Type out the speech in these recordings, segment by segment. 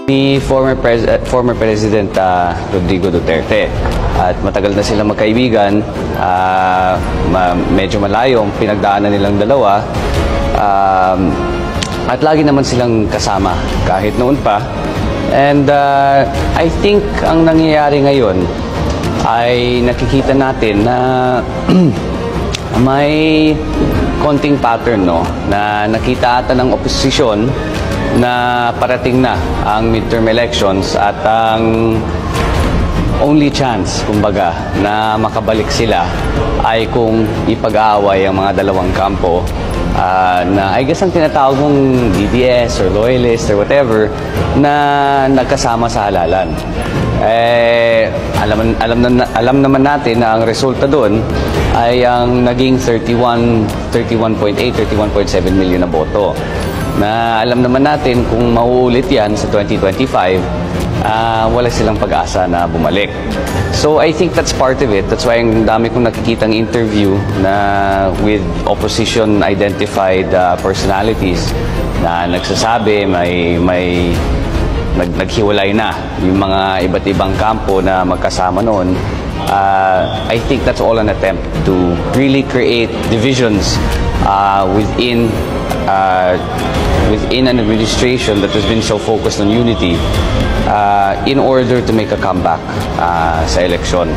ni former President Rodrigo Duterte. At matagal na silang magkaibigan, medyo malayo ang pinagdaanan nilang dalawa. At lagi naman silang kasama kahit noon pa. And I think ang nangyayari ngayon ay nakikita natin na may konting pattern, no, na nakita ata ng oposisyon na parating na ang midterm elections at ang only chance, kumbaga, na makabalik sila ay kung ipag-aaway ang mga dalawang kampo na I guess ang tinatawag mong DDS or loyalist or whatever na nagkasama sa halalan. Alam naman natin na ang resulta doon ay ang naging 31.8, 31.7 million na boto. Na alam naman natin kung mauulit yan sa 2025, wala silang pag-asa na bumalik. So I think that's part of it. That's why ang dami kong nakikitang interview na with opposition identified personalities na nagsasabi naghiwalay na yung mga iba't ibang kampo na magkasama noon. I think that's all an attempt to really create divisions within an administration that has been so focused on unity in order to make a comeback sa eleksyon.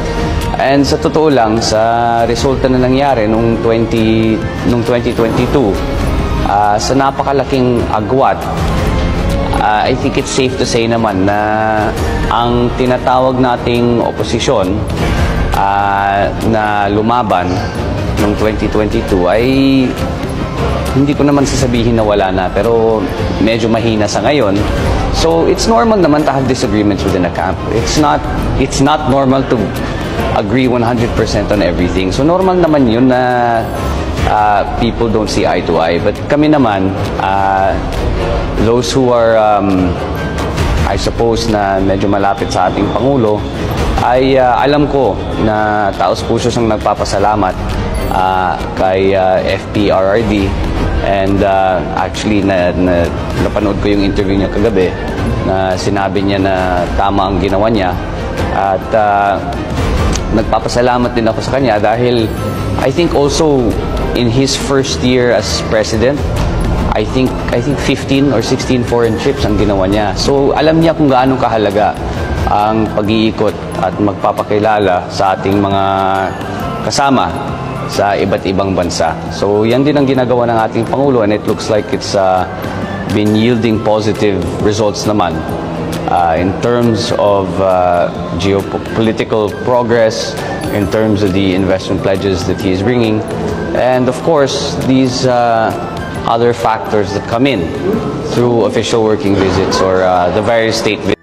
And sa totoo lang, sa resulta na nangyari nung 2022, sa napakalaking agwat, I think it's safe to say naman na ang tinatawag nating oposisyon na lumaban noong 2022 ay hindi ko naman sasabihin na wala na, pero medyo mahina sa ngayon. So it's normal naman to have disagreements within a camp. It's not normal to agree 100% on everything. So normal naman yun na people don't see eye to eye. But kami naman, those who are I suppose na medyo malapit sa ating Pangulo, ay alam ko na taos-puso siyang nagpapasalamat kay FPRRD. And actually, napanood ko yung interview niya kagabi na sinabi niya na tama ang ginawa niya. At nagpapasalamat din ako sa kanya dahil I think also in his first year as president, I think 15 or 16 foreign trips ang ginawa niya. So alam niya kung gaano kahalaga ang pag-iikot at magpapakilala sa ating mga kasama sa iba't ibang bansa. So yan din ang ginagawa ng ating Pangulo, and it looks like it's been yielding positive results naman in terms of geopolitical progress, in terms of the investment pledges that he is bringing, and of course these other factors that come in through official working visits or the various state visits.